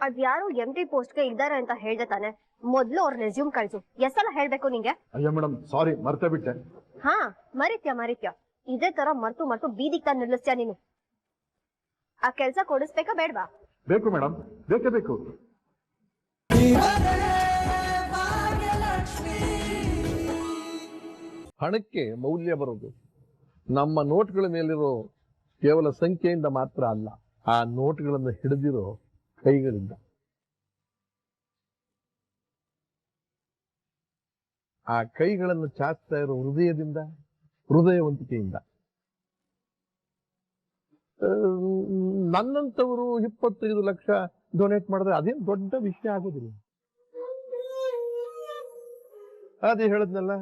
ಅದ್ಯಾರು ಎಂಟಿ ಪೋಸ್ಟ್ಗೆ ಇದ್ದಾರೆ ಅಂತ ಹೇಳ್ದೆ ತಾನೆ. ಮೊದ್ಲು ಅವ್ರ ರೆಸ್ಯೂಮ್ ಕಳ್ಸು. ಎಷ್ಟೆಲ್ಲ ಹೇಳ್ಬೇಕು ನಿಂಗೆ? ಅಯ್ಯೋ ಮೇಡಮ್ ಸಾರಿ, ಮರ್ತೇ ಬಿಟ್ಟೆ. ಹಾ, ಮರಿತ್ಯಾ. ಇದೇ ತರ ಮರ್ತು ಬೀದಿಗೆ ತಂದು ನಿಲ್ಲಿಸ್ತೀಯ ನೀನು. ಆ ಕೆಲ್ಸ ಕೊಡಿಸ್ಬೇಕಾ ಬೇಡ್ವಾ? ಬೇಕು ಮೇಡಮ್, ಬೇಕೇ ಬೇಕು. ಹಣಕ್ಕೆ ಮೌಲ್ಯ ಬರೋದು ನಮ್ಮ ನೋಟ್ಗಳ ಮೇಲಿರೋ ಕೇವಲ ಸಂಖ್ಯೆಯಿಂದ ಮಾತ್ರ ಅಲ್ಲ, ಆ ನೋಟ್ಗಳನ್ನು ಹಿಡಿದಿರೋ ಕೈಗಳಿಂದ. ಆ ಕೈಗಳನ್ನು ಚಾಚ್ತಾ ಇರೋ ಹೃದಯದಿಂದ, ಹೃದಯವಂತಿಕೆಯಿಂದ. ನನ್ನಂತವರು 25 ಲಕ್ಷ ಡೊನೇಟ್ ಮಾಡಿದ್ರೆ ಅದೇನು ದೊಡ್ಡ ವಿಷಯ ಆಗೋದಿಲ್ಲ. ಅದೇ ಹೇಳದ್ನಲ್ಲ,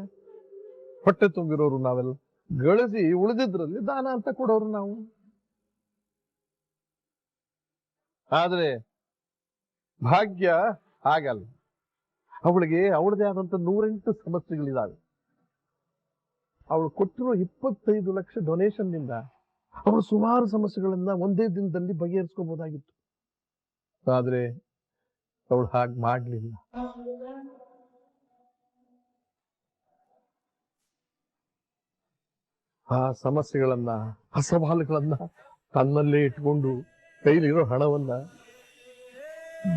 ಹೊಟ್ಟೆ ತುಂಬಿರೋರು ನಾವೆಲ್ಲ, ಗಳಿಸಿ ಉಳಿದಿದ್ರಲ್ಲಿ ದಾನ ಅಂತ ಕೊಡೋರು ನಾವು. ಆದ್ರೆ ಭಾಗ್ಯ ಹಾಗಲ್ಲ. ಅವಳಿಗೆ ಅವಳದೇ ಆದಂತ 108 ಸಮಸ್ಯೆಗಳಿದ್ದಾವೆ. ಅವಳು ಕೊಟ್ಟಿರೋ 25 ಲಕ್ಷ ಡೊನೇಷನ್ ನಿಂದ ಅವಳು ಸುಮಾರು ಸಮಸ್ಯೆಗಳನ್ನ ಒಂದೇ ದಿನದಲ್ಲಿ ಬಗೆಹರಿಸ್ಕೋಬಹುದಾಗಿತ್ತು. ಆದ್ರೆ ಅವಳು ಹಾಗೆ ಮಾಡ್ಲಿಲ್ಲ. ಆ ಸಮಸ್ಯೆಗಳನ್ನ, ಆ ಸವಾಲುಗಳನ್ನ ತನ್ನಲ್ಲೇ ಇಟ್ಕೊಂಡು ಕೈಲಿರೋ ಹಣವನ್ನ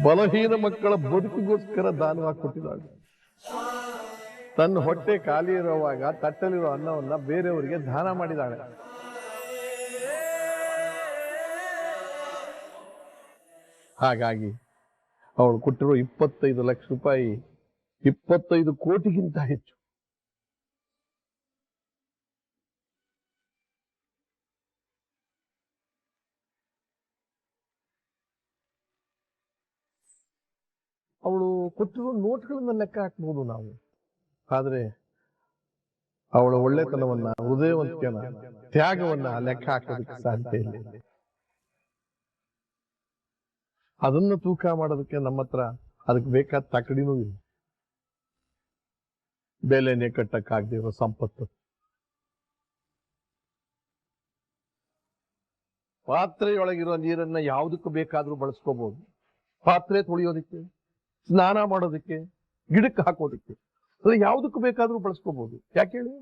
ಬಲಹೀನ ಮಕ್ಕಳ ಬದುಕಿಗೋಸ್ಕರ ದಾನವಾಗಿ ಕೊಟ್ಟಿದ್ದಾಳೆ. ತನ್ನ ಹೊಟ್ಟೆ ಖಾಲಿ ಇರುವಾಗ ತಟ್ಟಲಿರೋ ಅನ್ನವನ್ನ ಬೇರೆಯವರಿಗೆ ದಾನ ಮಾಡಿದಾಳೆ. ಹಾಗಾಗಿ ಅವಳು ಕೊಟ್ಟಿರೋ 25 ಲಕ್ಷ ರೂಪಾಯಿ 25 ಕೋಟಿಗಿಂತ ಹೆಚ್ಚು. ಅವಳು ಕೊಟ್ಟಿರೋ ನೋಟ್ಗಳನ್ನ ಲೆಕ್ಕ ಹಾಕ್ಬಹುದು ನಾವು. ಆದ್ರೆ ಅವಳ ಒಳ್ಳೆತನವನ್ನ, ಹೃದಯವಂತಿಕೆಯನ್ನ, ತ್ಯಾಗವನ್ನ ಲೆಕ್ಕ ಹಾಕೋದಕ್ಕೆ ಸಾಧ್ಯ ಇಲ್ಲ. ಅದನ್ನು ತೂಕ ಮಾಡೋದಕ್ಕೆ ನಮ್ಮ ಹತ್ರ ಅದಕ್ಕೆ ಬೇಕಾದ ತಕಡಿನೂ ಇಲ್ಲ. ಬೆಲೆನೇ ಕಟ್ಟಕ್ಕಾಗದೆ ಇರೋ ಸಂಪತ್ತು. ಪಾತ್ರೆಯೊಳಗಿರೋ ನೀರನ್ನ ಯಾವುದಕ್ಕೂ ಬೇಕಾದ್ರೂ ಬಳಸ್ಕೋಬಹುದು. ಪಾತ್ರೆ ತೊಳೆಯೋದಿಕ್ಕೆ, ಸ್ನಾನ ಮಾಡೋದಕ್ಕೆ, ಗಿಡಕ್ಕೆ ಹಾಕೋದಕ್ಕೆ, ಅದು ಯಾವುದಕ್ಕೂ ಬೇಕಾದ್ರೂ ಬಳಸ್ಕೋಬಹುದು. ಯಾಕೆ ಹೇಳಿ?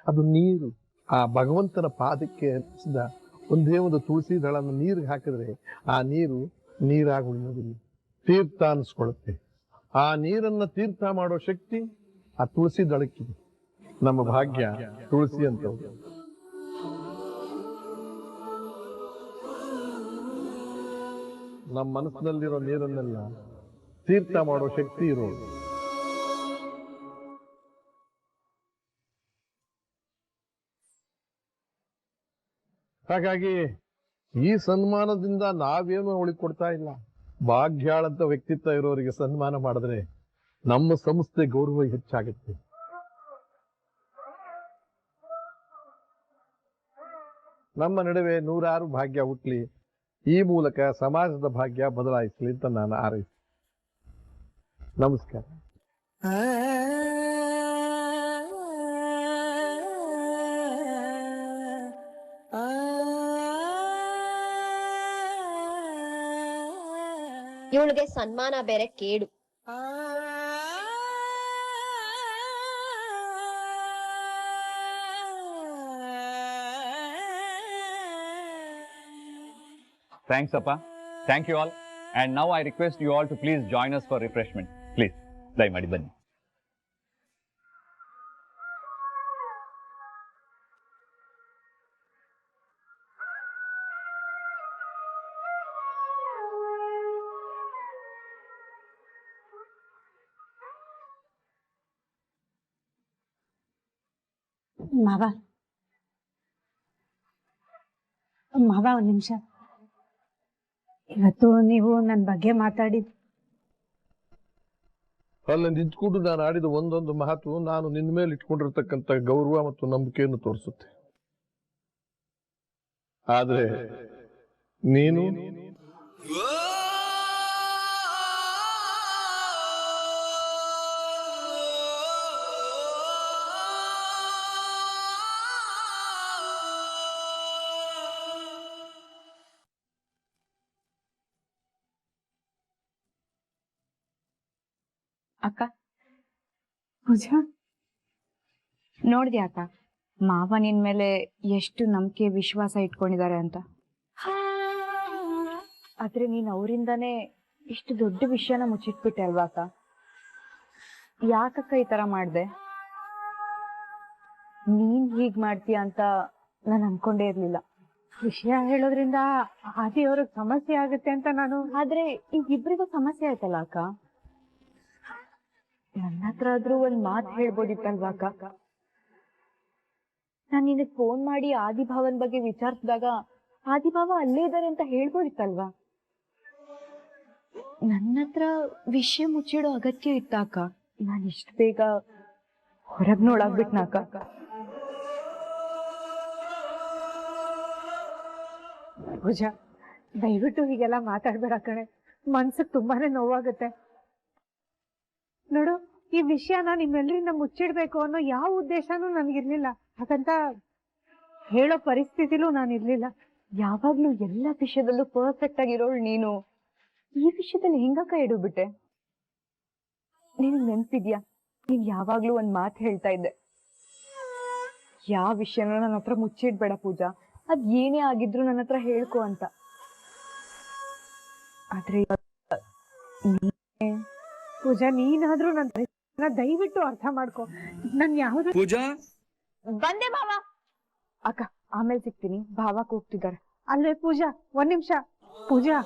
ಅದು ನೀರು. ಆ ಭಗವಂತನ ಪಾದಕ್ಕೆ ಹಚ್ಚಿದ ಒಂದೇ ಒಂದು ತುಳಸಿ ದಳನ ನೀರಿಗೆ ಹಾಕಿದ್ರೆ ಆ ನೀರು ನೀರಾಗಿ ಉಳಿಯೋದಿಲ್ಲ, ತೀರ್ಥ ಅನ್ಸ್ಕೊಳುತ್ತೆ. ಆ ನೀರನ್ನ ತೀರ್ಥ ಮಾಡೋ ಶಕ್ತಿ ಆ ತುಳಸಿ ದಳಕ್ಕಿದೆ. ನಮ್ಮ ಭಾಗ್ಯ ತುಳಸಿ ಅಂತ. ನಮ್ಮ ಮನಸ್ಸಿನಲ್ಲಿರೋ ನೀರನ್ನೆಲ್ಲ ತೀರ್ಥ ಮಾಡೋ ಶಕ್ತಿ ಇರೋದು. ಹಾಗಾಗಿ ಈ ಸನ್ಮಾನದಿಂದ ನಾವೇನು ಅವಳಿಗೆ ಕೊಡ್ತಾ ಇಲ್ಲ. ಭಾಗ್ಯಾಳಂತ ವ್ಯಕ್ತಿತ್ವ ಇರೋರಿಗೆ ಸನ್ಮಾನ ಮಾಡಿದ್ರೆ ನಮ್ಮ ಸಂಸ್ಥೆ ಗೌರವ ಹೆಚ್ಚಾಗುತ್ತೆ. ನಮ್ಮ ನಡುವೆ 100 ಭಾಗ್ಯ ಹುಟ್ಲಿ, ಈ ಮೂಲಕ ಸಮಾಜದ ಭಾಗ್ಯ ಬದಲಾಯಿಸಲಿ ಅಂತ ನಾನು ಹಾರೈಸಿ. ನಮಸ್ಕಾರ. ಇವಳಿಗೆ ಸನ್ಮಾನ ಬೇರೆ ಕೇಡು. Thanks, Appa. Thank you all. And now I request you all to please join us for refreshment. Please, Daimadi Bani. ಮಾವ ಒಂದ್ ನಿಮಿಷ. ಇವತ್ತು ನೀವು ನನ್ನ ಬಗ್ಗೆ ಮಾತಾಡಿದ್ ಅಲ್ಲ ನಿಂತ್ಕೊಂಡು ನಾನು ಆಡಿದ ಒಂದೊಂದು ಮಾತು ನಾನು ನಿನ್ನ ಮೇಲೆ ಇಟ್ಕೊಂಡಿರ್ತಕ್ಕಂಥ ಗೌರವ ಮತ್ತು ನಂಬಿಕೆಯನ್ನು ತೋರಿಸುತ್ತೆ. ಆದ್ರೆ ನೀನು ಅಕ್ಕ ಪೂಜಾ, ನೋಡ್ದ್ಯಾ ಅಕ್ಕ, ಮಾವ ನಿನ್ ಮೇಲೆ ಎಷ್ಟು ನಂಬಿಕೆ ವಿಶ್ವಾಸ ಇಟ್ಕೊಂಡಿದ್ದಾರೆ ಅಂತ. ಆದ್ರೆ ನೀನ್ ಅವರಿಂದಾನೇ ಇಷ್ಟು ದೊಡ್ಡ ವಿಷಯನ ಮುಚ್ಚಿಟ್ಬಿಟ್ಟೆ ಅಲ್ವಾ ಅಕ್ಕ? ಯಾಕಕ್ಕ ಈ ತರ ಮಾಡ್ದೆ? ನೀನ್ ಹೀಗ್ ಮಾಡ್ತೀಯ ಅಂತ ನಾನು ಅನ್ಕೊಂಡೇ ಇರ್ಲಿಲ್ಲ. ವಿಷಯ ಹೇಳೋದ್ರಿಂದ ಆದಿ ಅವ್ರಿಗೆ ಸಮಸ್ಯೆ ಆಗುತ್ತೆ ಅಂತ ನಾನು. ಆದ್ರೆ ಈಗ ಇಬ್ರಿಗೂ ಸಮಸ್ಯೆ ಆಯ್ತಲ್ಲ ಅಕ್ಕ. ನನ್ನ ಹತ್ರ ಆದ್ರೂ ಒಂದ್ ಮಾತು ಹೇಳ್ಬೋದಿತ್ತಲ್ವಾ ಅಕ್ಕ? ನಾನ್ ನಿನಗ್ ಫೋನ್ ಮಾಡಿ ಆದಿಭಾವನ್ ಬಗ್ಗೆ ವಿಚಾರಿಸಿದಾಗ ಆದಿಭಾವ ಅಲ್ಲೇ ಇದ್ದಾರೆ ಅಂತ ಹೇಳ್ಬೋದಿತ್ತಲ್ವಾ? ನನ್ನ ಹತ್ರ ವಿಷಯ ಮುಚ್ಚಿಡೋ ಅಗತ್ಯ ಇತ್ತ ಅಕ್ಕ? ನಾನು ಇಷ್ಟು ಬೇಗ ಹೊರಗ್ ನೋಡಾಗ್ಬಿಟ್ನ ಅಕ್ಕ. ಪೂಜಾ, ದಯವಿಟ್ಟು ಹೀಗೆಲ್ಲ ಮಾತಾಡ್ಬೇಡ ಕಣೆ, ಮನ್ಸಿಗೆ ತುಂಬಾನೇ ನೋವಾಗುತ್ತೆ. ನೋಡು, ಈ ವಿಷಯನ ನಿಮ್ಮೆಲ್ಲರಿಂದ ಮುಚ್ಚಿಡ್ಬೇಕು ಅನ್ನೋ ಯಾವ ಉದ್ದೇಶನೂ ನನ್ಗಿರ್ಲಿಲ್ಲ. ಹಾಗಂತ ಹೇಳೋ ಪರಿಸ್ಥಿತಿಲೂ ನಾನಿರ್ಲಿಲ್ಲ. ಯಾವಾಗ್ಲೂ ಎಲ್ಲ ವಿಷಯದಲ್ಲೂ ಪರ್ಫೆಕ್ಟ್ ಆಗಿರೋಳು ನೀನು ಈ ವಿಷಯದಲ್ಲಿ ಹೆಂಗಕ್ಕ ಇಡುಬಿಟ್ಟೆ? ನಿನಗ್ ನೆನ್ಪಿದ್ಯಾ, ನೀನ್ ಯಾವಾಗ್ಲೂ ಒಂದ್ ಮಾತು ಹೇಳ್ತಾ ಇದ್ದೆ, ಯಾವ ವಿಷಯನ ನನ್ನ ಹತ್ರ ಮುಚ್ಚಿಡ್ಬೇಡ ಪೂಜಾ, ಅದ್ ಏನೇ ಆಗಿದ್ರು ನನ್ನ ಹತ್ರ ಹೇಳ್ಕೊ ಅಂತ. ಆದ್ರೆ ಪೂಜಾ, ನೀನಾದ್ರೂ ನನ್ನ ದಯವಿಟ್ಟು ಅರ್ಥ ಮಾಡ್ಕೊ. ನನ್ ಯಾವ್ದು ಪೂಜಾ, ಬಂದೆ ಭಾವ. ಅಕ್ಕ, ಆಮೇಲೆ ಸಿಗ್ತೀನಿ, ಭಾವ ಕೂಗ್ತಿದ್ದಾರೆ. ಅಲ್ವೇ ಪೂಜಾ, ಒಂದ್ ನಿಮಿಷ. ಪೂಜಾ,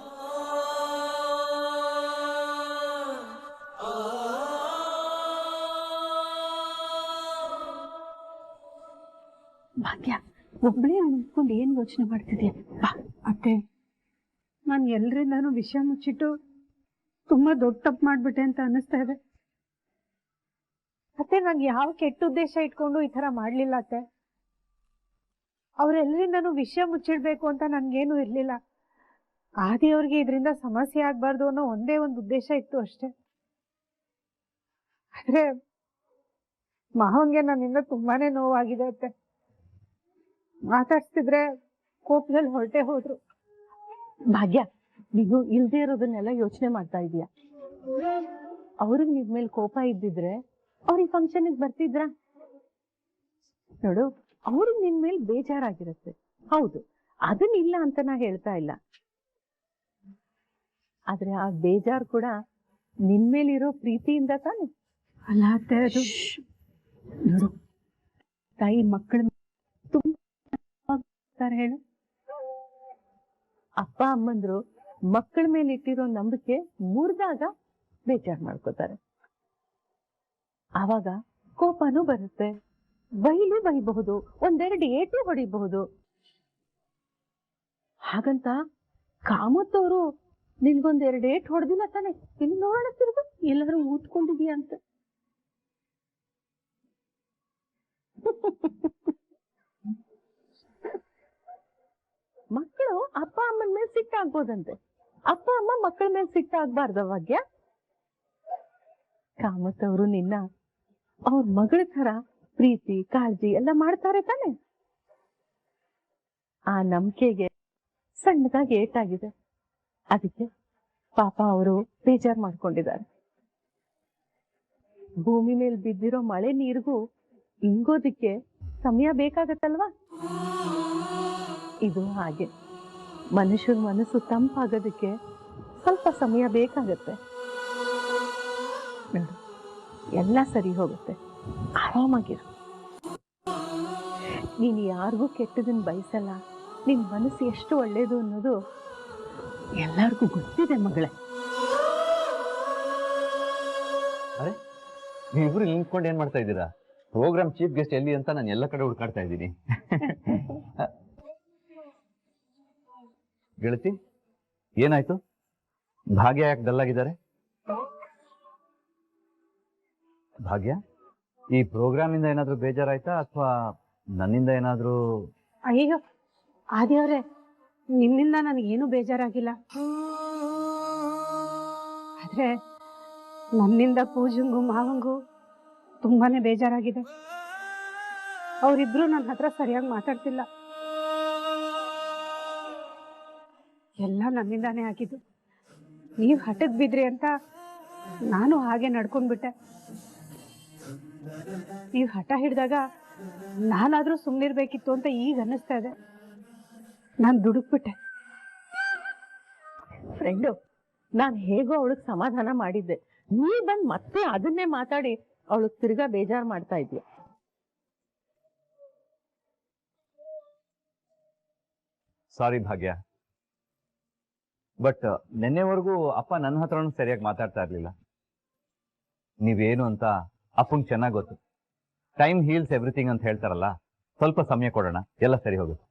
ಭಾಗ್ಯ, ಒಬ್ಬಳೇ ಅನ್ಕೊಂಡು ಏನ್ ಯೋಚನೆ ಮಾಡ್ತಿದ್ಯಾ? ಬಾ ಅತ್ತೆ, ನಾನು ಎಲ್ರಿಂದಾನು ವಿಷಯ ಮುಚ್ಚಿಟ್ಟು ತುಂಬಾ ದೊಡ್ಡ ತಪ್ಪು ಮಾಡ್ಬಿಟ್ಟೆ ಅಂತ ಅನಿಸ್ತಾ ಇದೆ. ಅತ್ತೆ, ನಾನು ಯಾವ ಕೆಟ್ಟ ಉದ್ದೇಶ ಇಟ್ಕೊಂಡು ಈ ತರ ಮಾಡ್ಲಿಲ್ಲ ಅತ್ತೆ. ಅವ್ರೆಲ್ಲರಿಂದಾನು ವಿಷಯ ಮುಚ್ಚಿಡ್ಬೇಕು ಅಂತ ನನ್ಗೇನು ಇರ್ಲಿಲ್ಲ. ಆದಿ ಅವ್ರಿಗೆ ಇದರಿಂದ ಸಮಸ್ಯೆ ಆಗ್ಬಾರ್ದು ಅನ್ನೋ ಒಂದೇ ಒಂದು ಉದ್ದೇಶ ಇತ್ತು ಅಷ್ಟೇ. ಆದ್ರೆ ಮಾವನ್ಗೆ ನನ್ನಿಂದ ತುಂಬಾನೇ ನೋವಾಗಿದೆ ಅತ್ತೆ. ಮಾತಾಡ್ಸ್ತಿದ್ರೆ ಕೋಪದಲ್ಲಿ ಹೊರಟೆ ಹೋದ್ರು. ಭಾಗ್ಯ, ನೀನು ಇಲ್ದೇ ಇರೋದನ್ನೆಲ್ಲ ಯೋಚನೆ ಮಾಡ್ತಾ ಇದೀಯ. ಅವ್ರಿಗೆ ನಿನ್ ಮೇಲೆ ಕೋಪ ಇದ್ದಿದ್ರೆ ಅವ್ರಿಗೆ ಫಂಕ್ಷನ್ಗೆ ಬರ್ತಿದ್ರ? ನೋಡು, ಅವ್ರಿಗೆ ನಿನ್ ಮೇಲೆ ಬೇಜಾರಾಗಿರುತ್ತೆ, ಹೌದು, ಅದನ್ನ ಇಲ್ಲ ಅಂತ ನಾ ಹೇಳ್ತಾ ಇಲ್ಲ. ಆದ್ರೆ ಆ ಬೇಜಾರ್ ಕೂಡ ನಿನ್ ಮೇಲಿರೋ ಪ್ರೀತಿಯಿಂದ ತಾನೆ. ಅಲ್ಲ ಅತ್ತೆ, ಅದು ನೋಡು, ತಾಯಿ ಮಕ್ಕಳ ತುಂಬಾ ಹೇಳು. ಅಪ್ಪ ಅಮ್ಮಂದ್ರು ಮಕ್ಕಳ ಮೇಲೆ ಇಟ್ಟಿರೋ ನಂಬಿಕೆ ಮುರಿದಾಗ ಬೇಜಾರ್ ಮಾಡ್ಕೋತಾರೆ. ಆವಾಗ ಕೋಪನೂ ಬರುತ್ತೆ, ಬೈಲು ಬೈಬಹುದು, ಒಂದೆರಡು ಏಟು ಹೊಡಿಬಹುದು. ಹಾಗಂತ ಕಾಮತ್ತವರು ನಿನ್ಗೊಂದೆರಡು ಏಟು ಹೊಡೆದಿಲ್ಲ ತಾನೆ? ಇಲ್ಲಿ ನೋಡೋಣ ತಿರುಗು, ಎಲ್ಲರೂ ಊದ್ಕೊಂಡಿದೀಯ ಅಂತ. ಮಕ್ಕಳು ಅಪ್ಪ ಅಮ್ಮನ ಮೇಲೆ ಸಿಟ್ಟಾಗ್ಬೋದಂತೆ, ಅಪ್ಪ ಅಮ್ಮ ಮಕ್ಕಳ ಮೇಲೆ ಸಿಟ್ಟಾಗ್ಬಾರ್ದ ಭಾಗ್ಯ? ಕಾಮತ್ತವರು ನಿನ್ನ ಅವ್ರ ಮಗಳ ತರ ಪ್ರೀತಿ ಕಾಳಜಿ ಎಲ್ಲ ಮಾಡ್ತಾರೆ ತಾನೆ? ಆ ನಂಬಿಕೆಗೆ ಸಣ್ಣದಾಗಿ ಏಟಾಗಿದೆ, ಅದಕ್ಕೆ ಪಾಪ ಅವರು ಬೇಜಾರ್ ಮಾಡ್ಕೊಂಡಿದ್ದಾರೆ. ಭೂಮಿ ಮೇಲೆ ಬಿದ್ದಿರೋ ಮಳೆ ನೀರಿಗೂ ಇಂಗೋದಿಕ್ಕೆ ಸಮಯ ಬೇಕಾಗತ್ತಲ್ವಾ? ಇದು ಹಾಗೆ, ಮನುಷ್ಯರ ಮನಸ್ಸು ತಂಪಾಗೋದಕ್ಕೆ ಸ್ವಲ್ಪ ಸಮಯ ಬೇಕಾಗತ್ತೆ. ನೋಡು, ಎಲ್ಲ ಸರಿ ಹೋಗುತ್ತೆ, ಆರಾಮಾಗಿರು. ನೀನು ಯಾರಿಗೂ ಕೆಟ್ಟದನ್ನ ಬಯಸಲ್ಲ, ನಿನ್ ಮನಸ್ಸು ಎಷ್ಟು ಒಳ್ಳೇದು ಅನ್ನೋದು ಎಲ್ಲರಿಗೂ ಗೊತ್ತಿದೆ ಮಗಳೇ. ಅರೆ, ನೀವಿಬ್ರು ನಿಂತ್ಕೊಂಡು ಏನ್ ಮಾಡ್ತಾ ಇದ್ದೀರಾ? ಪ್ರೋಗ್ರಾಮ್ ಚೀಫ್ ಗೆಸ್ಟ್ ಎಲ್ಲಿ ಅಂತ ನಾನು ಎಲ್ಲ ಕಡೆ ಹುಡುಕಾಡ್ತಾ ಇದ್ದೀನಿ. ಗೆಳತಿ, ಏನಾಯ್ತು? ಭಾಗ್ಯ ಯಾಕೆ ಡಲ್ಲಾಗಿದ್ದಾರೆ? ಭಾಗ್ಯ, ಈ ಪ್ರೋಗ್ರಾಮ್ ಇಂದ ಏನಾದ್ರೂ ಬೇಜಾರಾಯ್ತಾ ಅಥವಾ ನನ್ನಿಂದ ಏನಾದ್ರೂ? ಅಯ್ಯೋ ಆದಿಯವ್ರೆ, ನಿಮ್ಮಿಂದ ನನಗೇನು ಬೇಜಾರಾಗಿಲ್ಲ. ಆದ್ರೆ ನನ್ನಿಂದ ಪೂಜಂಗೂ ಮಾವಂಗೂ ತುಂಬಾನೇ ಬೇಜಾರಾಗಿದೆ. ಅವರಿಬ್ರು ನನ್ನ ಹತ್ರ ಸರಿಯಾಗಿ ಮಾತಾಡ್ತಿಲ್ಲ. ಎಲ್ಲ ನನ್ನಿಂದಾನೇ ಆಗಿದ್ದು. ನೀವ್ ಹಠದ್ ಬಿದ್ರಿ ಅಂತ ನಾನು ಹಾಗೆ ನಡ್ಕೊಂಡ್ಬಿಟ್ಟೆ. ನೀವು ಹಠ ಹಿಡಿದಾಗ ನಾನಾದ್ರೂ ಸುಮ್ಮನಿರ್ಬೇಕಿತ್ತು ಅಂತ ಈಗ ಅನ್ನಿಸ್ತಾ ಇದೆ. ನಾನು ದುಡುಕ್ಬಿಟ್ಟೆ. ಫ್ರೆಂಡು, ನಾನು ಹೇಗೋ ಅವಳಿಗೆ ಸಮಾಧಾನ ಮಾಡಿದ್ದೆ. ನೀ ಬಂದು ಮತ್ತೆ ಅದನ್ನೇ ಮಾತಾಡಿ ಅವಳಿಗೆ ತಿರ್ಗಾ ಬೇಜಾರು ಮಾಡ್ತಾ ಇದ್ಯ. ಸಾರಿ ಭಾಗ್ಯ, ಬಟ್ ನಿನ್ನೆವರೆಗೂ ಅಪ್ಪ ನನ್ನ ಹತ್ರನೂ ಸರಿಯಾಗಿ ಮಾತಾಡ್ತಾ ಇರ್ಲಿಲ್ಲ. ನೀವೇನು ಅಂತ ಅಪ್ಪಂಗೆ ಚೆನ್ನಾಗಿ ಗೊತ್ತು. ಟೈಮ್ ಹೀಲ್ಸ್ ಎವ್ರಿಥಿಂಗ್ ಅಂತ ಹೇಳ್ತಾರಲ್ಲ, ಸ್ವಲ್ಪ ಸಮಯ ಕೊಡೋಣ, ಎಲ್ಲ ಸರಿ ಹೋಗುತ್ತೆ.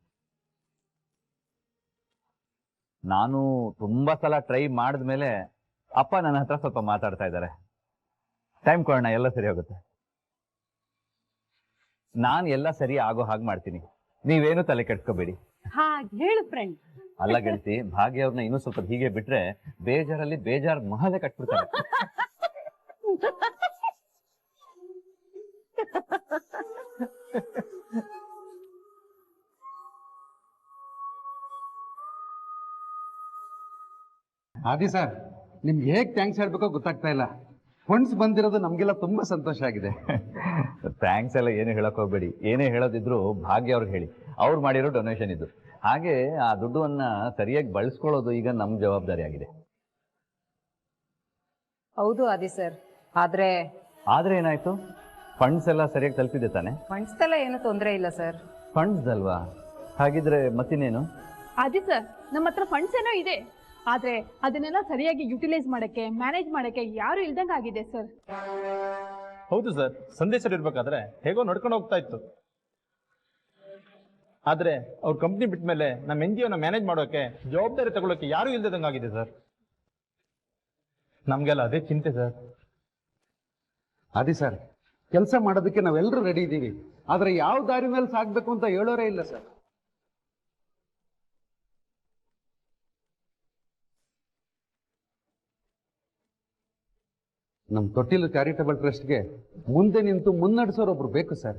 ನಾನು ತುಂಬಾ ಸಲ ಟ್ರೈ ಮಾಡಿದ್ಮೇಲೆ ಅಪ್ಪ ನನ್ನ ಹತ್ರ ಸ್ವಲ್ಪ ಮಾತಾಡ್ತಾ ಇದ್ದಾರೆ. ಟೈಮ್ ಕೊಡೋಣ, ಎಲ್ಲ ಸರಿ ಹೋಗುತ್ತೆ. ನಾನು ಎಲ್ಲ ಸರಿ ಆಗೋ ಹಾಗೆ ಮಾಡ್ತೀನಿ, ನೀವೇನು ತಲೆ ಕೆಡ್ಸ್ಕೋಬೇಡಿ. ಹಾಗೆ ಹೇಳು ಫ್ರೆಂಡ್. ಅಲ್ಲ ಗೆಳತಿ, ಭಾಗ್ಯ ಅವ್ರನ್ನ ಇನ್ನೂ ಸ್ವಲ್ಪ ಹೀಗೆ ಬಿಟ್ರೆ ಬೇಜಾರಲ್ಲಿ ಬೇಜಾರ್ ಮಹಲೆ ಕಟ್ಬಿಡ್ತಾರೆ. ಆದಿ ಸರ್, ನಿಮ್ಗೆ ಹೇಗೆ ಥ್ಯಾಂಕ್ಸ್ ಹೇಳ್ಬೇಕೋ ಗೊತ್ತಾಗ್ತಾ ಇಲ್ಲ. ಫಂಡ್ಸ್ ಬಂದಿರೋದು ನಮಗೆಲ್ಲ ತುಂಬಾ ಸಂತೋಷ ಆಗಿದೆ. ಥ್ಯಾಂಕ್ಸ್ ಎಲ್ಲ ಏನು ಹೇಳಕ್ ಹೋಗ್ಬೇಡಿ. ಏನೇ ಹೇಳೋದಿದ್ರು ಭಾಗ್ಯ ಅವ್ರಿಗೆ ಹೇಳಿ, ಅವ್ರು ಮಾಡಿರೋ ಡೊನೇಷನ್ ಇದು. ಹಾಗೆ ಆ ದುಡ್ಡನ್ನ ಸರಿಯಾಗಿ ಬಳಸ್ಕೊಳ್ಳೋದು ಈಗ ನಮ್ ಜವಾಬ್ದಾರಿ ಆಗಿದೆ. ಹೌದು ಆದಿ ಸರ್, ಆದ್ರೆ ಏನಾಯ್ತು? ಫಂಡ್ಸ್ ಎಲ್ಲ ಸರಿಯಾಗಿ ತಲುಪಿದೆ ತಾನೆ? ಫಂಡ್ಸ್ ಎಲ್ಲ ಏನು ತೊಂದರೆ ಇಲ್ಲ ಸರ್. ಫಂಡ್ಸ್ ಅಲ್ವಾ? ಹಾಗಿದ್ರೆ ಮತ್ತಿನ್ನೇನು? ಅದೇ ಸರ್, ನಮ್ಮ ಹತ್ರ ಫಂಡ್ಸ್ ಏನೋ ಇದೆ, ಆದ್ರೆ ಅದನ್ನೆಲ್ಲ ಸರಿಯಾಗಿ ಯುಟಿಲೈಸ್ ಮಾಡಕ್ಕೆ, ಮ್ಯಾನೇಜ್ ಮಾಡಕ್ಕೆ ಯಾರು ಇಲ್ದಂಗ ಆಗಿದೆ ಸರ್. ಹೌದು ಸರ್, ಸಂದೇಶ ಇರ್ಬೇಕಾದ್ರೆ ಹೇಗೋ ನಡ್ಕೊಂಡು ಹೋಗ್ತಾ ಇತ್ತು. ಆದ್ರೆ ಅವ್ರ ಕಂಪ್ನಿ ಬಿಟ್ಟ ಮೇಲೆ ನಮ್ಮ ಎನ್ ಜಿ ಒನ ಮ್ಯಾನೇಜ್ ಮಾಡೋಕೆ, ಜವಾಬ್ದಾರಿ ತಗೊಳ್ಳೋಕೆ ಯಾರು ಇಲ್ದಂಗಾಗಿದೆ ಸರ್. ನಮ್ಗೆಲ್ಲ ಅದೇ ಚಿಂತೆ ಸರ್. ಆದಿ ಸರ್, ಕೆಲಸ ಮಾಡೋದಕ್ಕೆ ನಾವೆಲ್ಲರೂ ರೆಡಿ ಇದ್ದೀವಿ, ಆದ್ರೆ ಯಾವ ದಾರಿನಲ್ಲಿ ಸಾಗ್ಬೇಕು ಅಂತ ಹೇಳೋರೇ ಇಲ್ಲ ಸರ್. ನಮ್ಮ ತೊಟ್ಟಿಲು ಚಾರಿಟಬಲ್ ಟ್ರಸ್ಟ್ಗೆ ಮುಂದೆ ನಿಂತು ಮುನ್ನಡೆಸೋರೊಬ್ರು ಬೇಕು sir.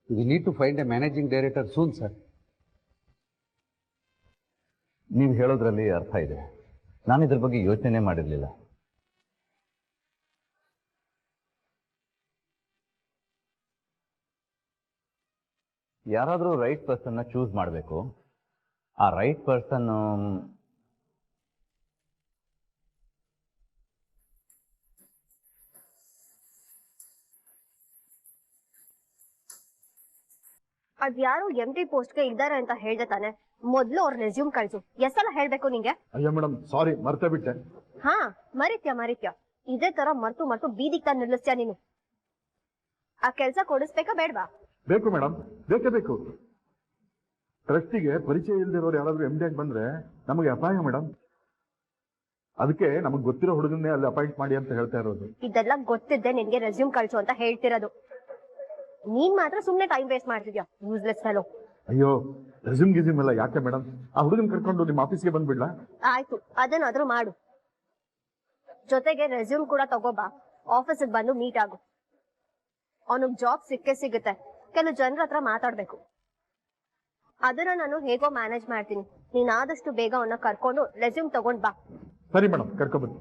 We need to find a managing director soon sir. ನೀವು ಹೇಳೋದ್ರಲ್ಲಿ ಅರ್ಥ ಇದೆ. ನಾನು ಇದ್ರ ಬಗ್ಗೆ ಯೋಚನೆ ಮಾಡಿರ್ಲಿಲ್ಲ. ಯಾರಾದ್ರೂ ರೈಟ್ ಪರ್ಸನ್ನ ಚೂಸ್ ಮಾಡಬೇಕು. ಆ ರೈಟ್ ಪರ್ಸನ್ ಅದ್ಯಾರು MD ಪೋಸ್ಟ್ಗೆ ಇದ್ದಾರೆ ಅಂತ ಹೇಳ್ದೆ ತಾನೆ. ಮೊದ್ಲು ಅವ್ರ ರೆಸ್ಯೂಮ್ ಕಳ್ಸು. ಎಷ್ಟೆಲ್ಲ ಹೇಳ್ಬೇಕು ನಿಂಗೆ? ಅಯ್ಯೋ ಮೇಡಮ್, ಸಾರಿ, ಮರ್ತೇ ಬಿಟ್ಟೆ. ಹಾ, ಮರಿತ್ಯ. ಇದೇ ತರ ಮರ್ತು ಬೀದಿಗೆ ತಂದು ನಿಲ್ಲಿಸ್ತೀಯ ನೀನು. ಆ ಕೆಲ್ಸ ಕೊಡಿಸ್ಬೇಕಾ ಬೇಡ್ವಾ? ಬೇಕು ಮೇಡಮ್, ಬೇಕೇ ಬೇಕು. ಟ್ರಸ್ಟಿಗೆ ಪರಿಚಯ ಇಲ್ದಿರೋರು ಯಾರಾದ್ರೂ MD ಆಗಿ ಬಂದ್ರೆ ನಮಗೆ ಅಪಾಯ ಮೇಡಮ್. ಅದಕ್ಕೆ ನಮಗ್ ಗೊತ್ತಿರೋ ಹುಡುಗನ್ನೇ ಅಲ್ಲಿ ಅಪಾಯಿಂಟ್ ಮಾಡಿ ಅಂತ ಹೇಳ್ತಾ ಇರೋದು. ಇದೆಲ್ಲ ಗೊತ್ತಿದ್ದೆ ನಿನ್ಗೆ ರೆಸ್ಯೂಮ್ ಕಳ್ಸು ಅಂತ ಹೇಳ್ತಿರೋದು. ನೀನ್ ಮಾತ್ರ ಸುಮ್ನೆ ಟೈಮ್ ವೇಸ್ಟ್ ಮಾಡ್ತಿದ್ಯಾ, ಯೂಸ್ಲೆಸ್ ಫೆಲೋ. ಅಯ್ಯೋ, ರೆಸ್ಯೂಮ್ ಗಿಸ್ಯೂಮ್ ಎಲ್ಲ ಯಾಕೆ ಮೇಡಮ್? ಆ ಹುಡುಗನ್ ಕರ್ಕೊಂಡು ನಿಮ್ಮ ಆಫೀಸ್ಗೆ ಬಂದ್ಬಿಡ್ಲಾ? ಆಯ್ತು, ಅದನ್ನಾದ್ರೂ ಮಾಡು. ಜೊತೆಗೆ ರೆಸ್ಯೂಮ್ ಕೂಡ ತಗೋಬಾ, ಆಫೀಸಿಗೆ ಬಂದು ಮೀಟ್ ಆಗು. ಅವನಿಗೆ ಜಾಬ್ ಸಿಗುತ್ತೆ. ಕೆಲವು ಜನರ ಹತ್ರ ಮಾತಾಡ್ಬೇಕು. ಅದನ್ನ ನಾನು ಹೇಗೋ ಮ್ಯಾನೇಜ್ ಮಾಡ್ತೀನಿ. ನೀನ್ ಆದಷ್ಟು ಬೇಗ ಅವನ್ನ ಕರ್ಕೊಂಡು ರೆಸ್ಯೂಮ್ ತಗೊಂಡ್ ಬಾ. ಸರಿ ಮೇಡಮ್, ಕರ್ಕೊಬನ್ನಿ.